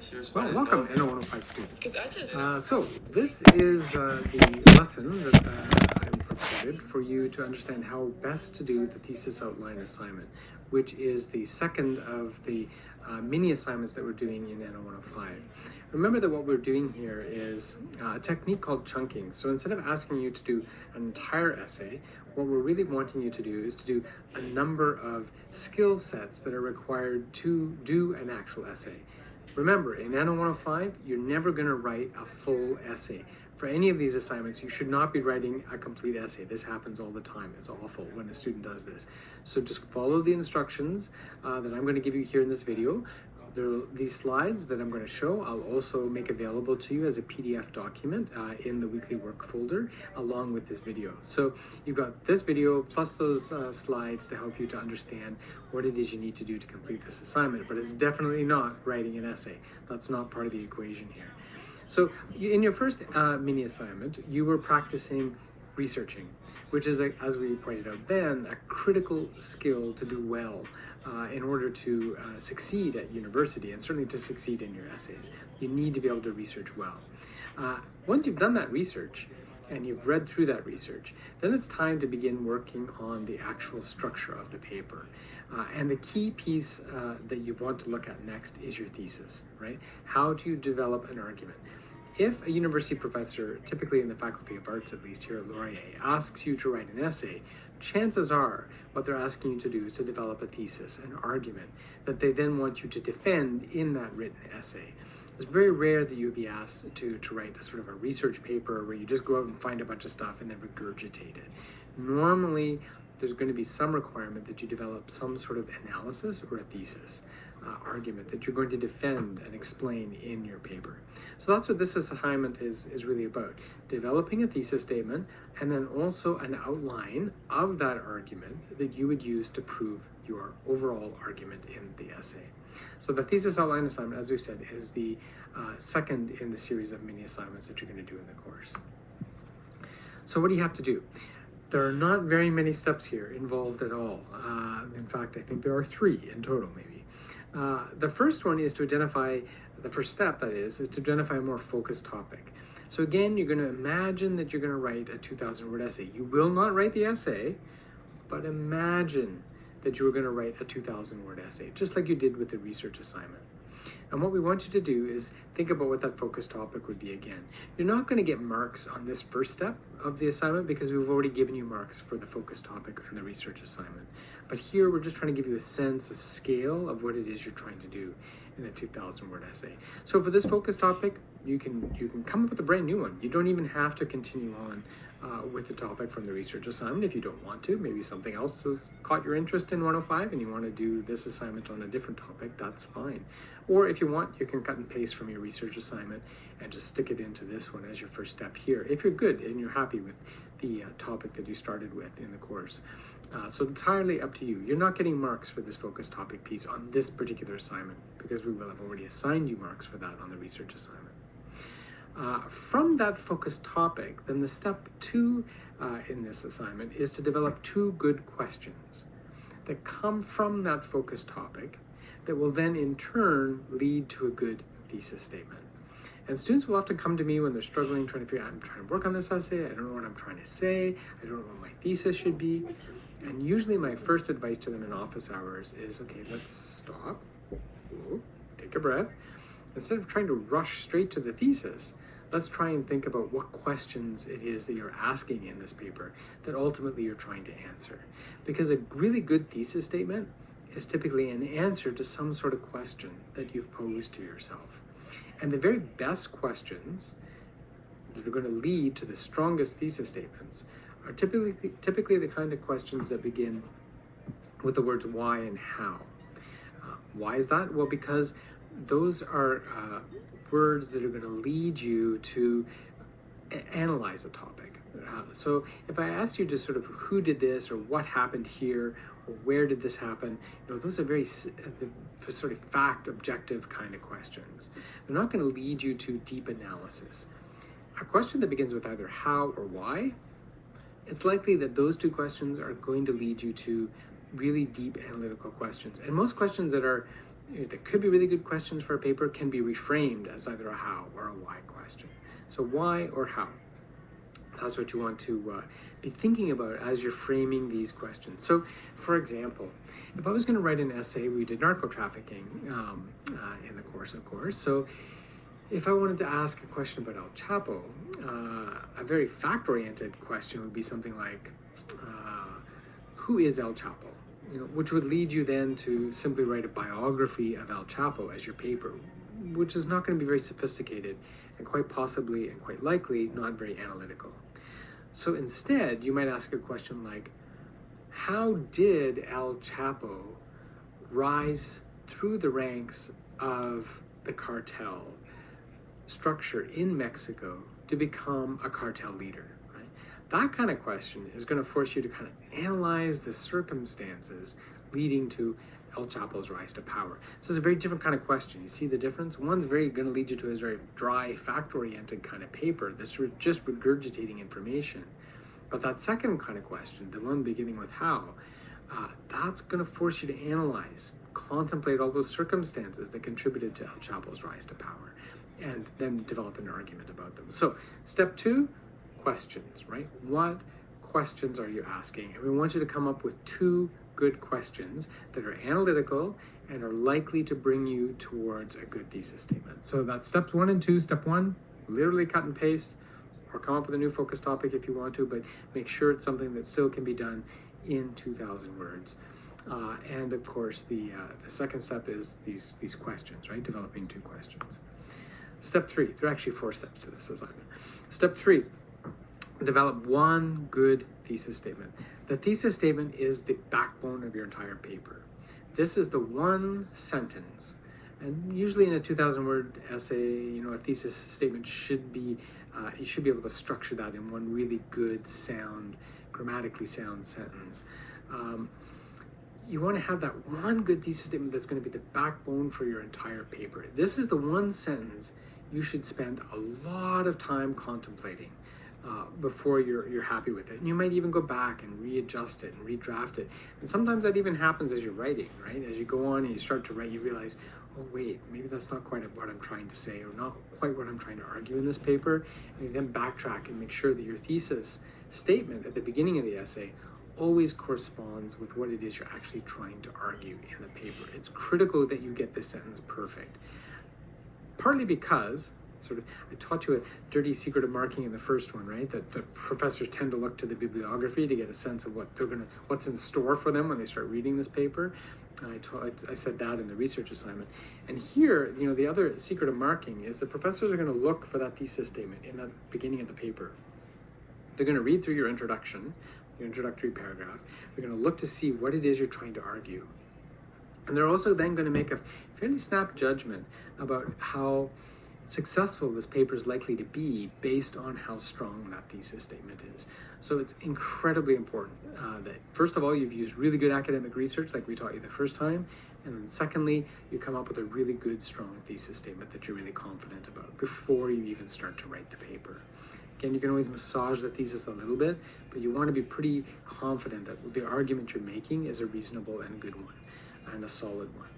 She Well, responded, welcome, no. N105 student. Because I just... So this is the lesson that I've recorded for you to understand how best to do the thesis outline assignment, which is the second of the mini assignments that we're doing in N105. Remember that what we're doing here is a technique called chunking. So instead of asking you to do an entire essay, what we're really wanting you to do is to do a number of skill sets that are required to do an actual essay. Remember, in Nano 105, you're never going to write a full essay. For any of these assignments, you should not be writing a complete essay. This happens all the time. It's awful when a student does this. So just follow the instructions that I'm going to give you here in this video. There are these slides that I'm going to show. I'll also make available to you as a PDF document in the weekly work folder along with this video. So you've got this video plus those slides to help you to understand what it is you need to do to complete this assignment, but it's definitely not writing an essay. That's not part of the equation here. So in your first mini assignment, you were practicing researching, which is, as we pointed out then, a critical skill to do well in order to succeed at university, and certainly to succeed in your essays. You need to be able to research well. Once you've done that research, and you've read through that research, then it's time to begin working on the actual structure of the paper. And the key piece that you want to look at next is your thesis, right? How do you develop an argument? If a university professor, typically in the Faculty of Arts at least here at Laurier, asks you to write an essay, chances are what they're asking you to do is to develop a thesis, an argument, that they then want you to defend in that written essay. It's very rare that you would be asked to write a sort of a research paper where you just go out and find a bunch of stuff and then regurgitate it. Normally, there's going to be some requirement that you develop some sort of analysis or a thesis argument that you're going to defend and explain in your paper. So that's what this assignment is really about. Developing a thesis statement and then also an outline of that argument that you would use to prove your overall argument in the essay. So the thesis outline assignment, as we've said, is the second in the series of mini assignments that you're going to do in the course. So what do you have to do? There are not very many steps here involved at all. In fact, I think there are 3 in total, maybe. The first one is to identify, the first step that is to identify a more focused topic. So again, you're going to imagine that you're going to write a 2,000-word essay. You will not write the essay, but imagine that you were going to write a 2,000-word essay, just like you did with the research assignment. And what we want you to do is think about what that focus topic would be again. You're not going to get marks on this first step of the assignment because we've already given you marks for the focus topic and the research assignment. But here we're just trying to give you a sense of scale of what it is you're trying to do in a 2,000-word essay. So for this focus topic, you can come up with a brand new one. You don't even have to continue on with the topic from the research assignment if you don't want to. Maybe something else has caught your interest in 105 and you want to do this assignment on a different topic, that's fine. Or if you want, you can cut and paste from your research assignment and just stick it into this one as your first step here, if you're good and you're happy with the topic that you started with in the course. So entirely up to you. You're not getting marks for this focus topic piece on this particular assignment because we will have already assigned you marks for that on the research assignment. From that focus topic, then the step 2 in this assignment is to develop 2 good questions that come from that focus topic that will then in turn lead to a good thesis statement. And students will often come to me when they're struggling, trying to figure out, I'm trying to work on this essay, I don't know what I'm trying to say, I don't know what my thesis should be. And usually my first advice to them in office hours is, okay, let's stop, take a breath. Instead of trying to rush straight to the thesis, let's try and think about what questions it is that you're asking in this paper that ultimately you're trying to answer. Because a really good thesis statement is typically an answer to some sort of question that you've posed to yourself. And the very best questions that are going to lead to the strongest thesis statements are typically the kind of questions that begin with the words why and how. Why is that? Well, because those are words that are going to lead you to analyze a topic. So if I asked you to sort of who did this or what happened here or where did this happen, those are very sort of fact objective kind of questions. They're not going to lead you to deep analysis. A question that begins with either how or why, it's likely that those 2 questions are going to lead you to really deep analytical questions. And most questions that are that could be really good questions for a paper can be reframed as either a how or a why question. So why or how? That's what you want to be thinking about as you're framing these questions. So, for example, if I was going to write an essay, we did narco trafficking in the course, of course. So, if I wanted to ask a question about El Chapo, a very fact-oriented question would be something like, who is El Chapo? Which would lead you then to simply write a biography of El Chapo as your paper, which is not going to be very sophisticated and quite possibly and quite likely not very analytical. So instead, you might ask a question like, how did El Chapo rise through the ranks of the cartel structure in Mexico to become a cartel leader? Right? That kind of question is going to force you to kind of analyze the circumstances leading to El Chapo's rise to power. So it's a very different kind of question. You see the difference? One's very going to lead you to a very dry, fact-oriented kind of paper that's just regurgitating information. But that second kind of question, the one beginning with how, that's going to force you to analyze, contemplate all those circumstances that contributed to El Chapo's rise to power, and then develop an argument about them. So step 2, questions, right? What questions are you asking? And we want you to come up with 2 good questions that are analytical and are likely to bring you towards a good thesis statement. So that's steps 1 and 2. Step 1, literally cut and paste, or come up with a new focus topic if you want to, but make sure it's something that still can be done in 2,000 words. And of course, the second step is these questions, right? Developing 2 questions. Step 3, there are actually 4 steps to this assignment. Step 3, develop 1 good thesis statement. The thesis statement is the backbone of your entire paper. This is the one sentence, and usually in a 2,000-word essay, a thesis statement should be, you should be able to structure that in one really good, sound, grammatically sound sentence. You want to have that one good thesis statement that's going to be the backbone for your entire paper. This is the one sentence you should spend a lot of time contemplating before you're happy with it. And you might even go back and readjust it and redraft it. And sometimes that even happens as you're writing, right? As you go on and you start to write, you realize, oh wait, maybe that's not quite what I'm trying to say, or not quite what I'm trying to argue in this paper. And you then backtrack and make sure that your thesis statement at the beginning of the essay always corresponds with what it is you're actually trying to argue in the paper. It's critical that you get this sentence perfect. Partly because, I taught you a dirty secret of marking in the first one, right? That the professors tend to look to the bibliography to get a sense of what's in store for them when they start reading this paper. I said that in the research assignment. And here, the other secret of marking is the professors are going to look for that thesis statement in the beginning of the paper. They're going to read through your introduction, your introductory paragraph. They're going to look to see what it is you're trying to argue. And they're also then going to make a fairly snap judgment about how successful this paper is likely to be based on how strong that thesis statement is. So it's incredibly important that, first of all, you've used really good academic research like we taught you the first time, and then secondly, you come up with a really good, strong thesis statement that you're really confident about before you even start to write the paper. Again, you can always massage the thesis a little bit, but you want to be pretty confident that the argument you're making is a reasonable and good one, and a solid one.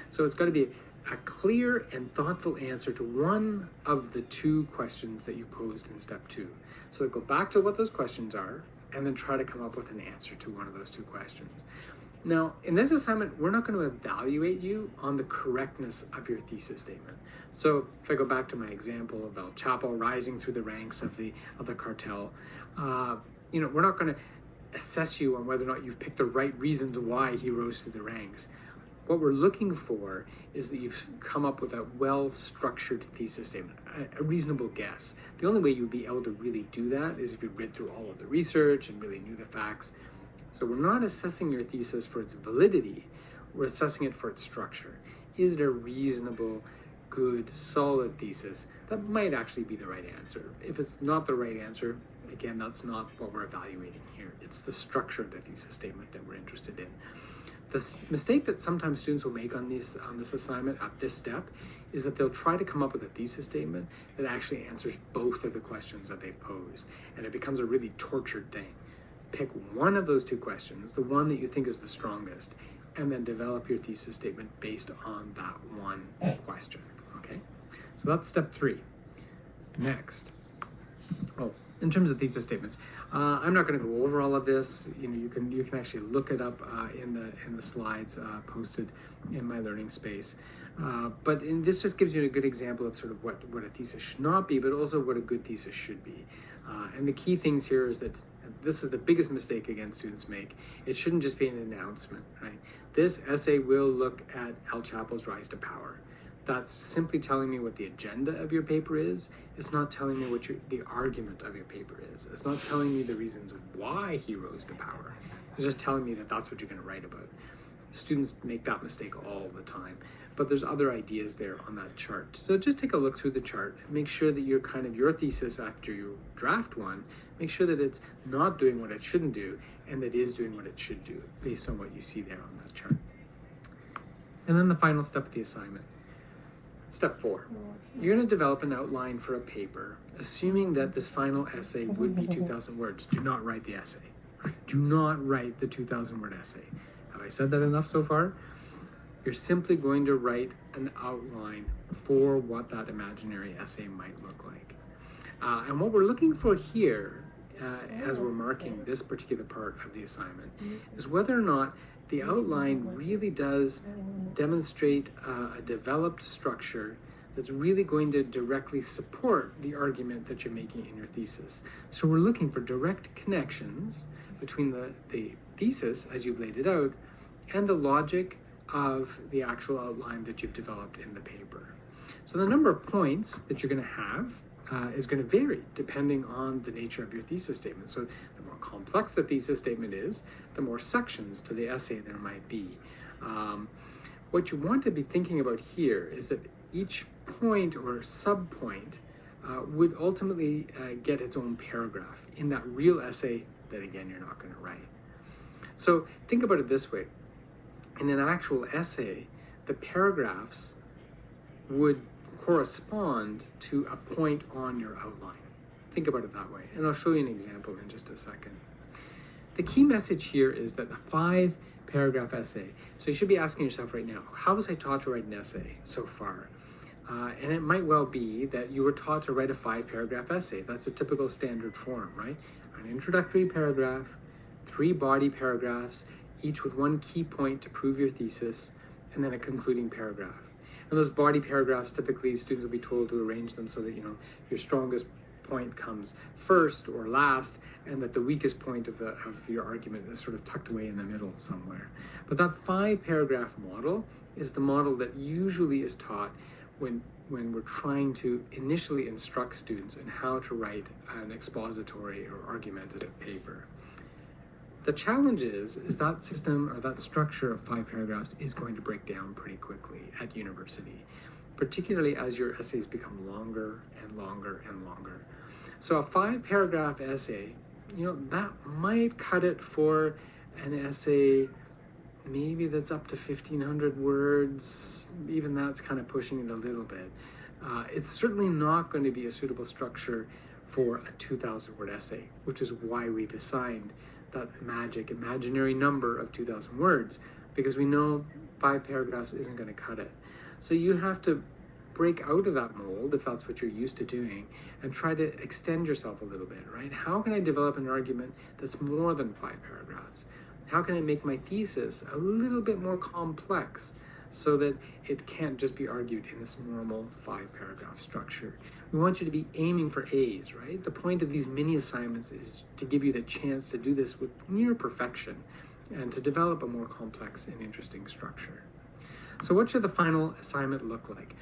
So it's got to be a clear and thoughtful answer to one of the 2 questions that you posed in step 2. So go back to what those questions are, and then try to come up with an answer to one of those 2 questions. Now, in this assignment, we're not going to evaluate you on the correctness of your thesis statement. So if I go back to my example of El Chapo rising through the ranks of the cartel, we're not going to assess you on whether or not you've picked the right reasons why he rose through the ranks. What we're looking for is that you've come up with a well-structured thesis statement, a reasonable guess. The only way you'd be able to really do that is if you read through all of the research and really knew the facts. So we're not assessing your thesis for its validity, we're assessing it for its structure. Is it a reasonable, good, solid thesis that might actually be the right answer? If it's not the right answer, again, that's not what we're evaluating here. It's the structure of the thesis statement that we're interested in. The mistake that sometimes students will make on this assignment at this step is that they'll try to come up with a thesis statement that actually answers both of the questions that they've posed, and it becomes a really tortured thing. Pick one of those 2 questions, the one that you think is the strongest, and then develop your thesis statement based on that one question. Okay, so that's step 3. Next, in terms of thesis statements, I'm not going to go over all of this. You can actually look it up in the slides posted in my learning space. But this just gives you a good example of sort of what a thesis should not be, but also what a good thesis should be. And the key things here is that this is the biggest mistake again students make. It shouldn't just be an announcement, right? This essay will look at El Chapo's rise to power. That's simply telling me what the agenda of your paper is. It's not telling me what the argument of your paper is. It's not telling me the reasons why he rose to power. It's just telling me that that's what you're going to write about. Students make that mistake all the time, but there's other ideas there on that chart. So just take a look through the chart and make sure that your thesis after you draft one, make sure that it's not doing what it shouldn't do and that it is doing what it should do based on what you see there on that chart. And then the final step of the assignment. Step 4, you're going to develop an outline for a paper, assuming that this final essay would be 2,000 words. Do not write the essay. Do not write the 2,000 word essay. Have I said that enough so far? You're simply going to write an outline for what that imaginary essay might look like. And what we're looking for here, as we're marking this particular part of the assignment, is whether or not the outline really does demonstrate a developed structure that's really going to directly support the argument that you're making in your thesis. So we're looking for direct connections between the thesis, as you've laid it out, and the logic of the actual outline that you've developed in the paper. So the number of points that you're going to have is going to vary depending on the nature of your thesis statement. So the more complex the thesis statement is, the more sections to the essay there might be. What you want to be thinking about here is that each point or sub-point would ultimately get its own paragraph in that real essay that, again, you're not going to write. So think about it this way. In an actual essay, the paragraphs would correspond to a point on your outline. Think about it that way, and I'll show you an example in just a second. The key message here is that a 5-paragraph essay, so you should be asking yourself right now, how was I taught to write an essay so far? And it might well be that you were taught to write a 5-paragraph essay. That's a typical standard form, right? An introductory paragraph, 3 body paragraphs, each with 1 key point to prove your thesis, and then a concluding paragraph. And those body paragraphs, typically students will be told to arrange them so that, your strongest point comes first or last, and that the weakest point of your argument is sort of tucked away in the middle somewhere. But that 5-paragraph model is the model that usually is taught when we're trying to initially instruct students in how to write an expository or argumentative paper. The challenge is that system or that structure of 5 paragraphs is going to break down pretty quickly at university, particularly as your essays become longer and longer and longer. So a 5-paragraph essay, that might cut it for an essay maybe that's up to 1,500 words. Even that's kind of pushing it a little bit. It's certainly not going to be a suitable structure for a 2,000-word essay, which is why we've assigned that magic imaginary number of 2,000 words, because we know 5 paragraphs isn't going to cut it. So you have to break out of that mold, if that's what you're used to doing, and try to extend yourself a little bit, right? How can I develop an argument that's more than 5 paragraphs? How can I make my thesis a little bit more complex so that it can't just be argued in this normal 5-paragraph structure? We want you to be aiming for A's, right? The point of these mini assignments is to give you the chance to do this with near perfection and to develop a more complex and interesting structure. So what should the final assignment look like?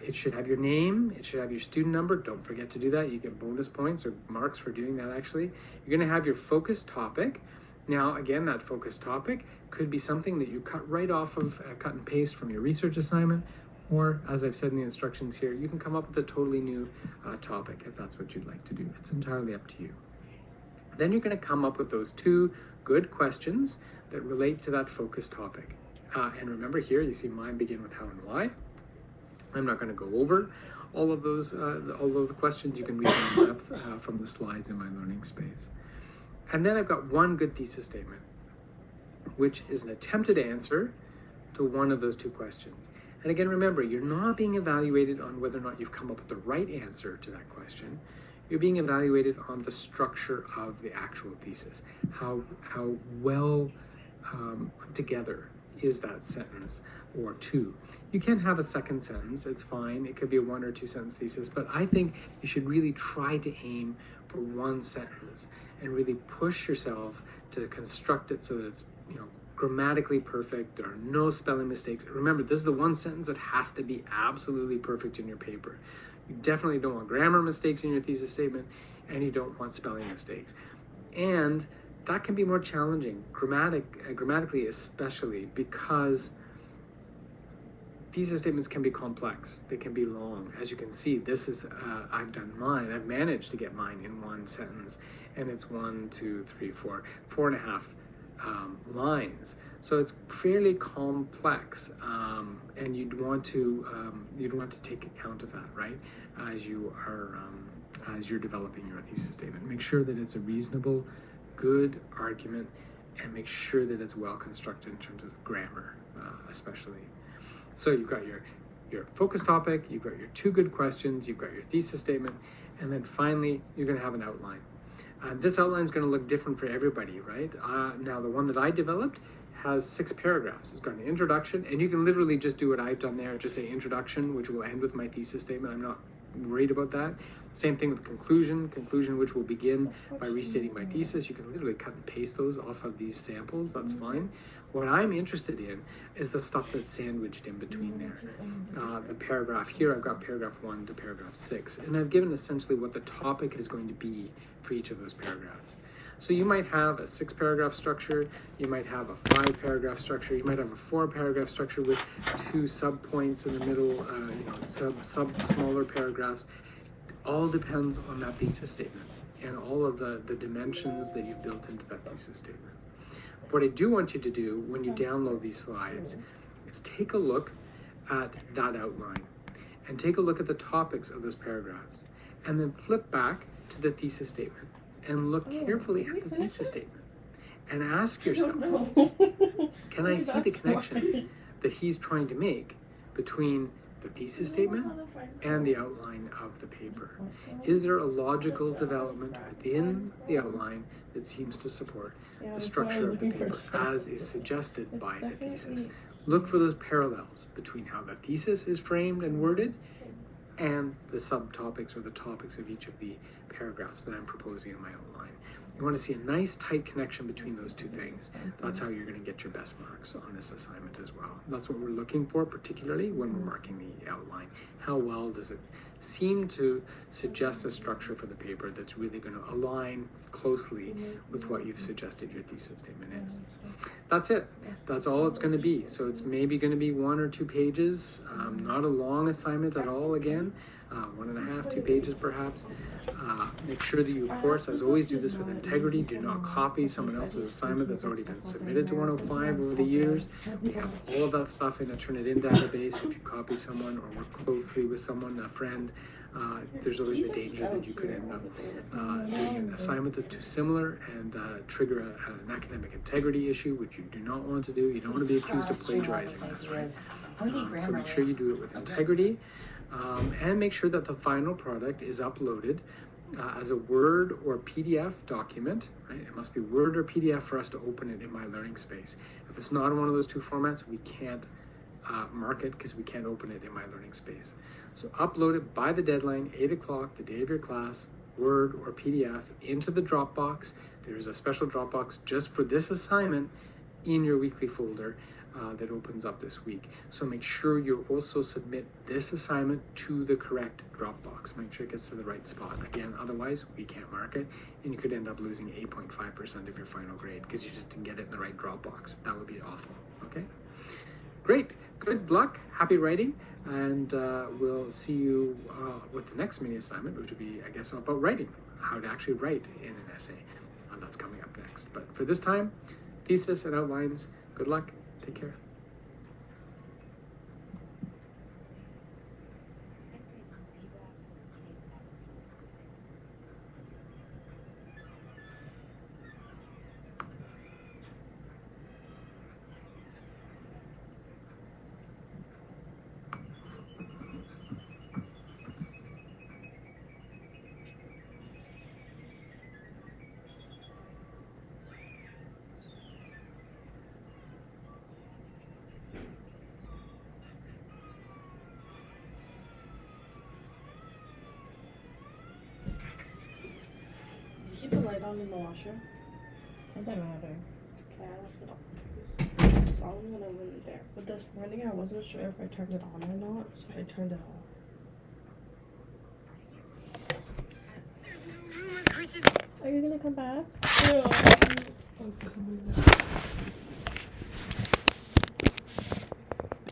It should have your name, it should have your student number. Don't forget to do that. You get bonus points or marks for doing that actually. You're going to have your focus topic. Now, again, that focus topic could be something that you cut right off of, cut and paste from your research assignment, or as I've said in the instructions here, you can come up with a totally new topic if that's what you'd like to do. It's entirely up to you. Then you're going to come up with those 2 good questions that relate to that focus topic. And remember here, you see mine begin with how and why. I'm not going to go over all of those, all of the questions. You can read them in depth from the slides in my learning space. And then I've got 1 good thesis statement. which is an attempted answer to one of those two questions. And again, remember, you're not being evaluated on whether or not you've come up with the right answer to that question. You're being evaluated on the structure of the actual thesis. How well put together is that sentence or two. You can have a second sentence, it's fine. It could be a 1 or 2 sentence thesis, but I think you should really try to aim for one sentence and really push yourself to construct it so that it's, grammatically perfect. There are no spelling mistakes. Remember, this is the one sentence that has to be absolutely perfect in your paper. You definitely don't want grammar mistakes in your thesis statement, and you don't want spelling mistakes. And that can be more challenging, grammatically especially, because thesis statements can be complex. They can be long. As you can see, this is, I've done mine. I've managed to get mine in one sentence, and it's 1, 2, 3, 4, 4.5 lines. So it's fairly complex, and you'd want to take account of that, right? As you're developing your thesis statement, make sure that it's a reasonable, good argument, and make sure that it's well constructed in terms of grammar, especially. So you've got your focus topic, you've got your 2 good questions, you've got your thesis statement, and then finally you're going to have an outline. This outline is going to look different for everybody, right? Now, the one that I developed has 6 paragraphs. It's got an introduction, and you can literally just do what I've done there, just say introduction, which will end with my thesis statement. I'm not worried about that. Same thing with conclusion, which will begin by restating my thesis. You can literally cut and paste those off of these samples. That's fine. What I'm interested in is the stuff that's sandwiched in between there. The paragraph here, I've got paragraph 1 to paragraph 6, and I've given essentially what the topic is going to be for each of those paragraphs. So you might have a 6-paragraph structure, you might have a 5-paragraph structure, you might have a 4-paragraph structure with 2 subpoints in the middle, smaller paragraphs. All depends on that thesis statement and all of the dimensions that you've built into that thesis statement. What I do want you to do when you download these slides is take a look at that outline and take a look at the topics of those paragraphs, and then flip back to the thesis statement and look carefully at the thesis statement and ask yourself, can I see the connection that he's trying to make between the thesis statement and the outline of the paper? Is there a logical development within the outline that seems to support the structure of the paper as is suggested by the thesis? Look for those parallels between how the thesis is framed and worded and the subtopics or the topics of each of the paragraphs that I'm proposing in my outline. You want to see a nice tight connection between those two things. That's how you're going to get your best marks on this assignment as well. That's what we're looking for, particularly when we're marking the outline. How well does it seem to suggest a structure for the paper that's really going to align closely with what you've suggested your thesis statement is. That's it. That's all it's going to be. So it's maybe going to be 1 or 2 pages, not a long assignment at all again. 1.5, 2 pages perhaps. Make sure that you, of course, as always, do this with integrity. Do not copy someone else's assignment that's already been submitted to 105 over the years. We have all of that stuff in a Turnitin database. If you copy someone or work closely with someone, a friend, there's always the danger that you could end up doing an assignment that's too similar and trigger an academic integrity issue, which you do not want to do. You don't want to be accused of plagiarizing this, right? So make sure you do it with integrity. And make sure that the final product is uploaded as a Word or PDF document, right? It must be Word or PDF for us to open it in my learning space. If it's not in one of those 2 formats, we can't mark it because we can't open it in my learning space. So upload it by the deadline, 8 o'clock, the day of your class, Word or PDF, into the Dropbox. There's a special Dropbox just for this assignment in your weekly folder that opens up this week. So make sure you also submit this assignment to the correct Dropbox. Make sure it gets to the right spot. Again, otherwise we can't mark it, and you could end up losing 8.5% of your final grade because you just didn't get it in the right Dropbox. That would be awful. Okay? Great. Good luck. Happy writing. And we'll see you with the next mini assignment, which will be, I guess, about writing, how to actually write in an essay. That's coming up next. But for this time, thesis and outlines. Good luck. Take care. keep the light on in the washer? Doesn't matter. Okay, I left it on. It's on when I went in there. But this morning I wasn't sure if I turned it on or not, so I turned it off. There's no rumor Chris is... Are you gonna come back? Yeah. I'm coming back.